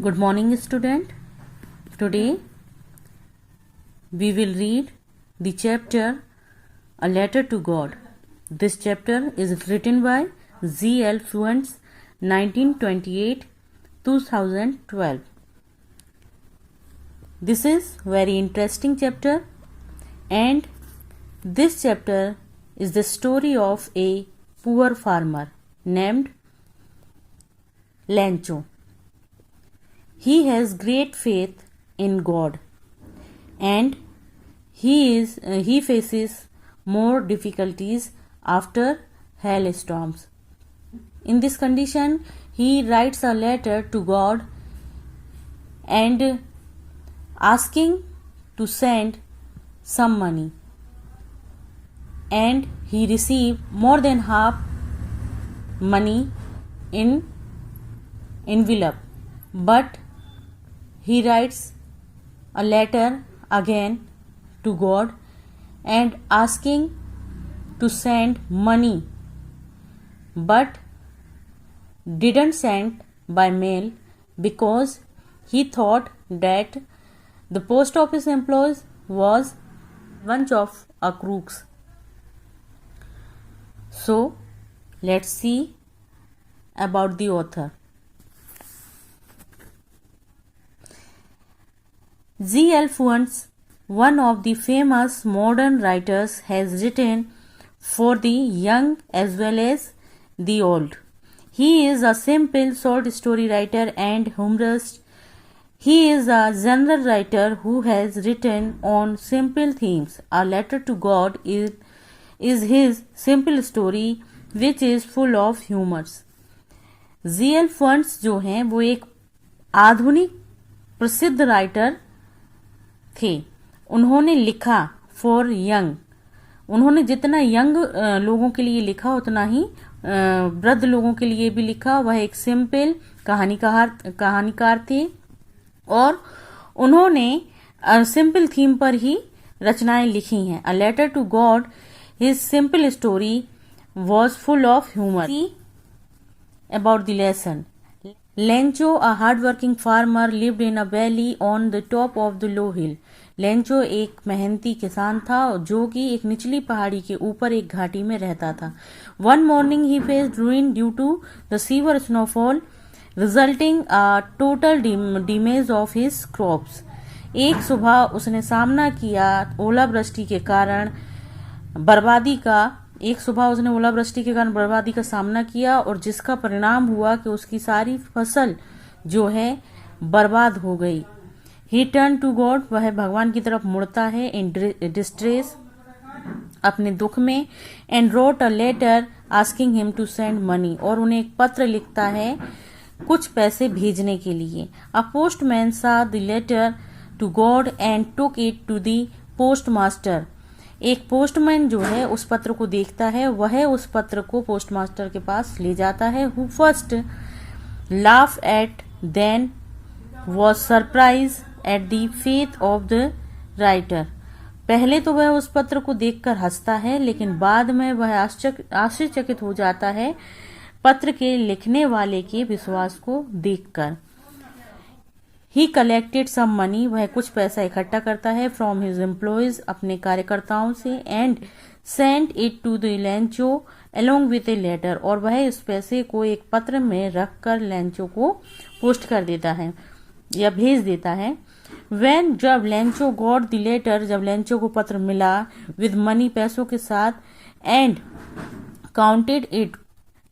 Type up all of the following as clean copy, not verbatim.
Good morning, student. Today we will read the chapter A Letter to God. This chapter is written by Z.L. Fuentes, 1928-2012. This is very interesting chapter, and this chapter is the story of a poor farmer named Lencho. He has great faith in God, and he faces more difficulties after hailstorms. In this condition, he writes a letter to God and asking to send some money, and he received more than half money in envelope, but he writes a letter again to God and asking to send money, but didn't send by mail because he thought that the post office employees was bunch of crooks. So let's see about the author. Z.L. Fuentes, one of the famous modern writers, has written for the young as well as the old. He is a simple short story writer and humorist. He is a genre writer who has written on simple themes. A Letter to God is his simple story which is full of humors. Z.L. Fuentes जो हैं वो एक आधुनिक प्रसिद्ध writer थे. उन्होंने लिखा for young. उन्होंने जितना यंग लोगों के लिए लिखा उतना ही वृद्ध लोगों के लिए भी लिखा. वह एक सिंपल कहानीकार थे और उन्होंने सिंपल थीम पर ही रचनाएं लिखी हैं. A letter to God, his simple story was full of humour. About the lesson. Lencho, a hard-working farmer, lived in a valley on the top of the low hill. Lencho एक मेहनती किसान था जो कि एक निचली पहाड़ी के ऊपर एक घाटी में रहता था. One morning he faced ruin due to the severe snowfall, resulting a total damage of his crops. एक सुबह उसने सामना किया ओलावृष्टि के कारण बर्बादी का सामना किया और जिसका परिणाम हुआ कि उसकी सारी फसल जो है बर्बाद हो गई. ही टर्न टू गॉड, वह भगवान की तरफ मुड़ता है इन डिस्ट्रेस, अपने दुख में. And wrote a letter asking him to send money, और उन्हें एक पत्र लिखता है कुछ पैसे भेजने के लिए. A postman saw the letter to God and took it to the postmaster. एक पोस्टमैन जो है उस पत्र को देखता है, वह उस पत्र को पोस्ट मास्टर के पास ले जाता है. Who first laugh at then was surprise at the faith of the writer. पहले तो वह उस पत्र को देखकर हंसता है, लेकिन बाद में वह आश्चर्यचकित हो जाता है पत्र के लिखने वाले के विश्वास को देखकर. ही कलेक्टेड सम मनी, वह कुछ पैसा इकट्ठा करता है फ्रॉम हिज एम्प्लॉयज, अपने कार्यकर्ताओं से. And send it to the Lencho along with a letter, और वह इस पैसे को एक पत्र में रखकर लेंचो को पोस्ट कर देता है या भेज देता है. व्हेन, जब लेंचो गॉट द लेटर, जब लेंचो को पत्र मिला विद मनी, पैसों के साथ, and counted it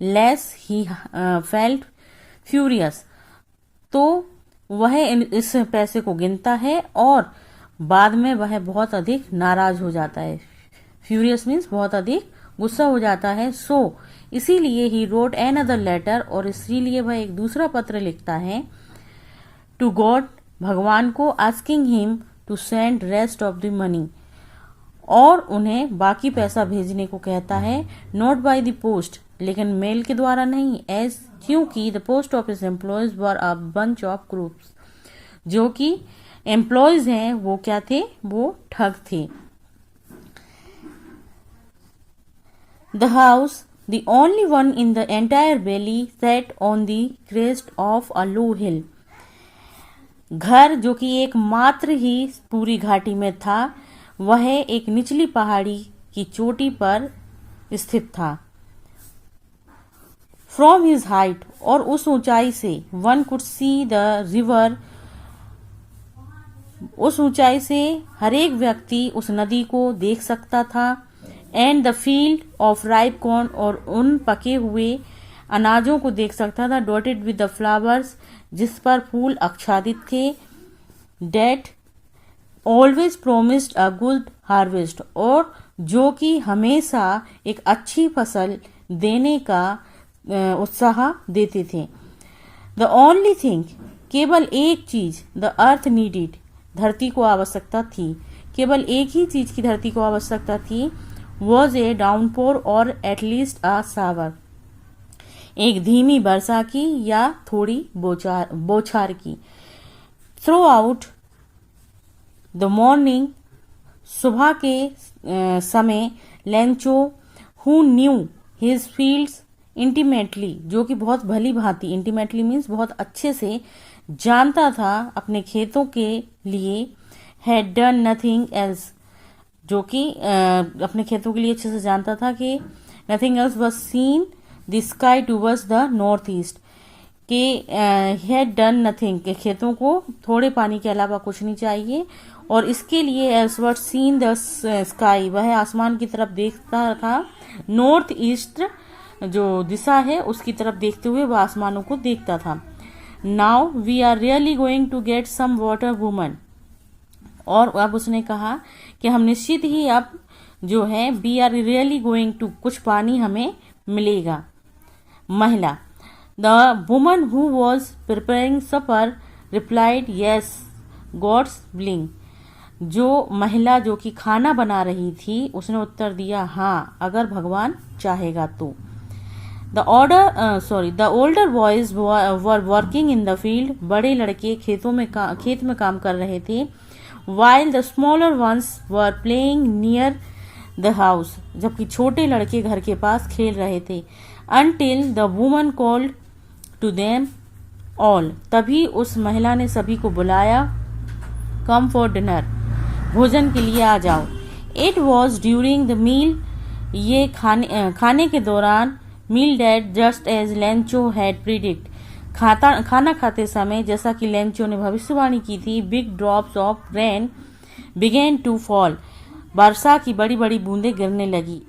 less, he felt furious, तो वह इस पैसे को गिनता है और बाद में वह बहुत अधिक नाराज हो जाता है. फ्यूरियस मीन्स बहुत अधिक गुस्सा हो जाता है. सो इसीलिए he wrote another letter, और इसीलिए वह एक दूसरा पत्र लिखता है टू गॉड, भगवान को, asking him to send rest of the money, और उन्हें बाकी पैसा भेजने को कहता है. नॉट बाय द पोस्ट, लेकिन मेल के द्वारा नहीं. एज, क्योंकि the post office employees were a bunch of crooks, जो कि एम्प्लॉयज हैं वो क्या थे, वो ठग थे. The house, the only one in the entire valley, sat on the crest of a low hill. घर जो कि एकमात्र ही पूरी घाटी में था, वह एक निचली पहाड़ी की चोटी पर स्थित था। फ्रॉम हिज हाइट, और उस ऊंचाई से, one could see the river, उस ऊंचाई से हर एक व्यक्ति उस नदी को देख सकता था। And the field of ripe corn, और उन पके हुए अनाजों को देख सकता था। डॉटेड विद द फ्लावर्स, जिस पर फूल आच्छादित थे। That always promised a good harvest, और जो कि हमेशा एक अच्छी फसल देने का उत्साह देते थे। द ओनली थिंग, केवल एक चीज, द अर्थ नीडिड, धरती को आवश्यकता थी, केवल एक ही चीज की धरती को आवश्यकता थी, वॉज ए डाउनपोर और एटलीस्ट अ शावर, एक धीमी वर्षा की या थोड़ी बौछार की। थ्रू आउट द मॉर्निंग, सुबह के समय, Lencho who knew his fields intimately, जो कि बहुत भली भांति, इंटीमेटली मीन्स बहुत अच्छे से जानता था अपने खेतों के लिए, हैड डन नथिंग एल्स, जो कि अपने खेतों के लिए अच्छे से जानता था कि nothing else was seen the sky towards the north east, के हैड डन नथिंग, के खेतों को थोड़े पानी के अलावा कुछ नहीं चाहिए, और इसके लिए else was seen the sky, वह आसमान की तरफ देखता था, नॉर्थ ईस्ट जो दिशा है उसकी तरफ देखते हुए वह आसमानों को देखता था। Now we are really going to get some water woman, और अब उसने कहा कि हम निश्चित ही अब जो है we are really going to, कुछ पानी हमें मिलेगा। महिला, the woman who was preparing supper replied yes God's willing, जो महिला जो कि खाना बना रही थी उसने उत्तर दिया हाँ, अगर भगवान चाहेगा तो। The older boys were working in the field, बड़े लड़के खेत में काम कर रहे थे। while the smaller ones were playing near the house, जबकि छोटे लड़के घर के पास खेल रहे थे। until the woman called to them all, तभी उस महिला ने सभी को बुलाया, come for dinner, भोजन के लिए आ जाओ। it was during the meal, ये खाने के दौरान, meal that just as Lencho had predicted, खाना खाते समय जैसा कि लेंचो ने भविष्यवाणी की थी, big drops of rain began to fall, वर्षा की बड़ी बड़ी बूंदें गिरने लगी।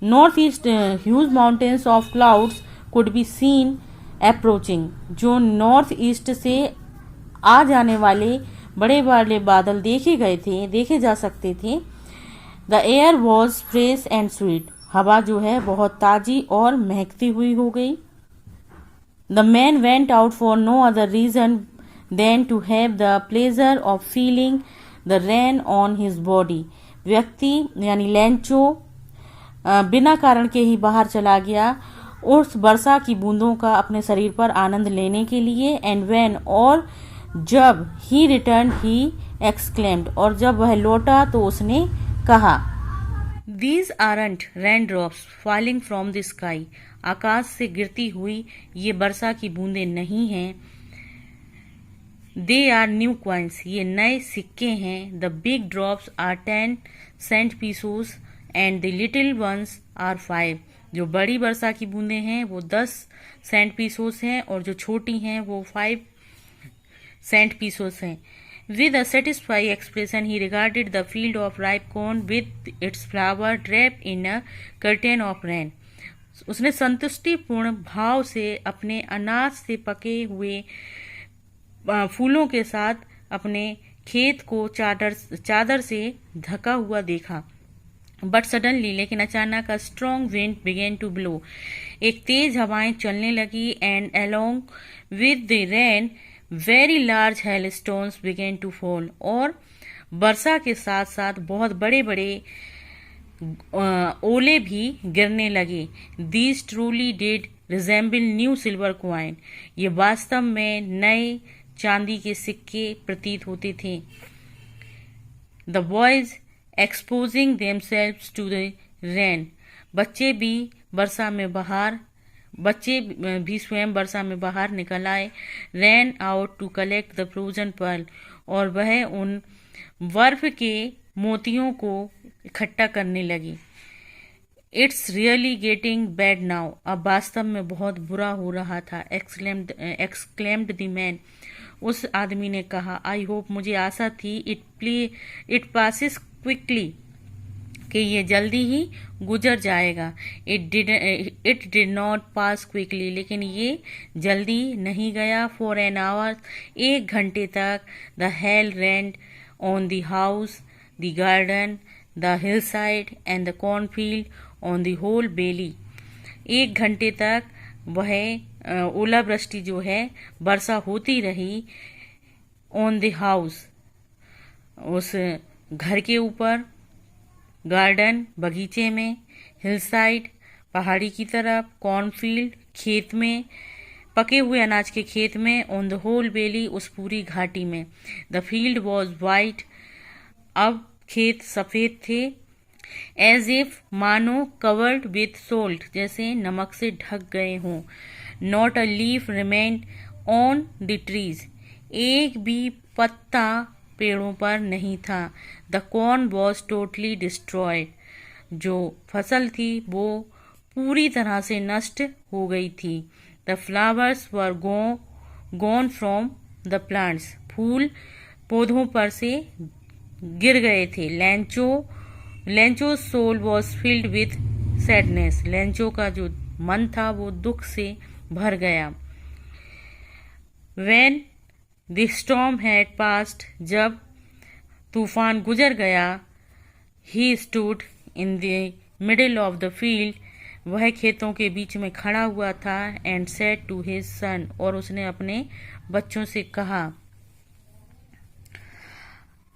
North east huge mountains of clouds could be seen approaching, जो नॉर्थ ईस्ट से आ जाने वाले बड़े बड़े बादल देखे जा सकते थे। The air was fresh and sweet, हवा जो है बहुत ताजी और महकती हुई हो गई। The man went out for no other reason than to have the pleasure of feeling the rain on his body. व्यक्ति यानी लेंचो बिना कारण के ही बाहर चला गया उस वर्षा की बूंदों का अपने शरीर पर आनंद लेने के लिए। एंड when, और जब he returned he exclaimed, और जब वह लौटा तो उसने कहा, These aren't raindrops falling from the sky, आकाश से गिरती हुई ये वर्षा की बूंदें नहीं हैं। They are new coins, ये नए सिक्के हैं। The big drops are 10 cent pieces and the little ones are 5, जो बड़ी वर्षा की बूंदें हैं वो 10 सेंट पीसोस हैं और जो छोटी हैं वो 5 सेंट पीसोस हैं। With a satisfied expression he regarded the field of ripe corn with its flower draped in a curtain of rain. उसने संतुष्टिपूर्ण भाव से अपने अनाज से पके हुए फूलों के साथ अपने खेत को चादर से ढका हुआ देखा। बट सडनली, लेकिन अचानक, a strong wind began to blow, एक तेज हवाएं चलने लगी। And along with the rain very large hailstones began to fall, और वर्षा के साथ साथ बहुत बड़े बड़े ओले भी गिरने लगे। These truly did resemble new silver coin, ये वास्तव में नए चांदी के सिक्के प्रतीत होते थे। The boys exposing themselves to the rain, बच्चे भी वर्षा में बाहर बच्चे भी स्वयं वर्षा में बाहर निकल आए। Ran out to collect the frozen pearl, और वह उन बर्फ के मोतियों को इकट्ठा करने लगी। It's really getting bad now, अब वास्तव में बहुत बुरा हो रहा था। एक्सक्लेम्ड द मैन, उस आदमी ने कहा। आई होप, मुझे आशा थी। इट पासिस क्विकली, कि ये जल्दी ही गुजर जाएगा। It did not pass quickly, लेकिन ये जल्दी नहीं गया। फॉर एन आवर, 1 घंटे तक the hail rained on the house, the garden, the hillside and the cornfield, on the whole valley. 1 घंटे तक वह ओलावृष्टि जो है वर्षा होती रही। ऑन द हाउस, उस घर के ऊपर, गार्डन बगीचे में, हिल साइड पहाड़ी की तरफ, कॉर्नफील्ड खेत में, पके हुए अनाज के खेत में, ऑन द होल बेली उस पूरी घाटी में। द फील्ड वॉज वाइट, अब खेत सफेद थे। एज इफ, मानो, कवर्ड विथ सोल्ट, जैसे नमक से ढक गए हों। Not a leaf remained on the trees, एक भी पत्ता पेड़ों पर नहीं था। The corn was totally destroyed, जो फसल थी वो पूरी तरह से नष्ट हो गई थी। The flowers were gone from the plants, फूल पौधों पर से गिर गए थे। Lencho soul was filled with sadness, Lencho का जो मन था वो दुख से भर गया। When the storm had passed, जब तूफान गुजर गया। He stood in the middle of the field, वह खेतों के बीच में खड़ा हुआ था। And said to his son, और उसने अपने बच्चों से कहा।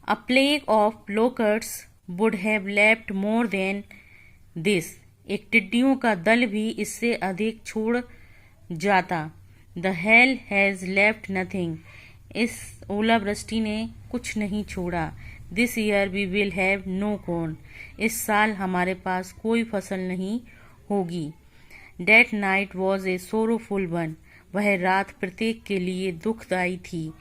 अ plague of locusts would have left more than this, एक टिड्डियों का दल भी इससे अधिक छोड़ जाता। The hail has left nothing, इस ओलावृष्टि ने कुछ नहीं छोड़ा। This year we will have no corn, इस साल हमारे पास कोई फसल नहीं होगी। That night was a sorrowful one, वह रात प्रत्येक के लिए दुखदाई थी।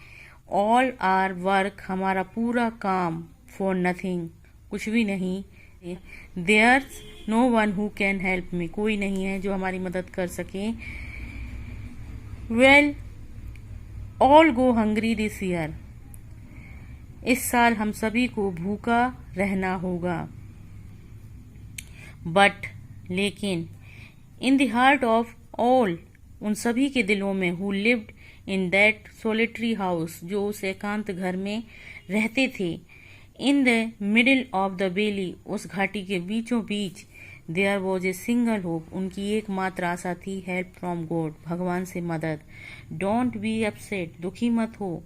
ऑल आर वर्क, हमारा पूरा काम। फॉर नथिंग, कुछ भी नहीं। There's no one who can help me, कोई नहीं है जो हमारी मदद कर सके। We'll all go hungry this year, इस साल हम सभी को भूखा रहना होगा। बट, लेकिन, in the heart of all, उन सभी के दिलों में, who lived in that solitary house, जो उस एकांत घर में रहते थे। In the middle of the valley, उस घाटी के बीचों बीच। There was a single hope, उनकी एकमात्र आशा थी। हेल्प फ्रॉम गॉड, भगवान से मदद। डोंट बी अपसेट, दुखी मत हो।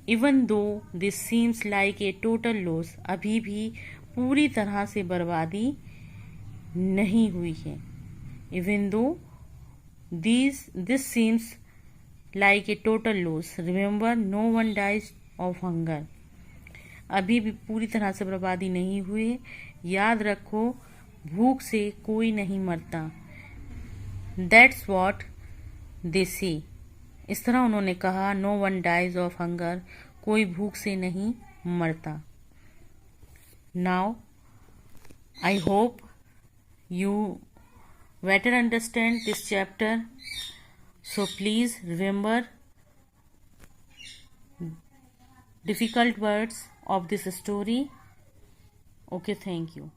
Even though this seems like a total loss, अभी भी पूरी तरह से बर्बादी नहीं हुई है। Even though this seems like a total loss, remember no one dies of hunger, अभी भी पूरी तरह से बर्बादी नहीं हुई। याद रखो, भूख से कोई नहीं मरता। दैट्स वॉट दे से, इस तरह उन्होंने कहा। No one dies of hunger, कोई भूख से नहीं मरता। Now I hope you better understand this chapter, so please remember difficult words of this story. Okay, thank you.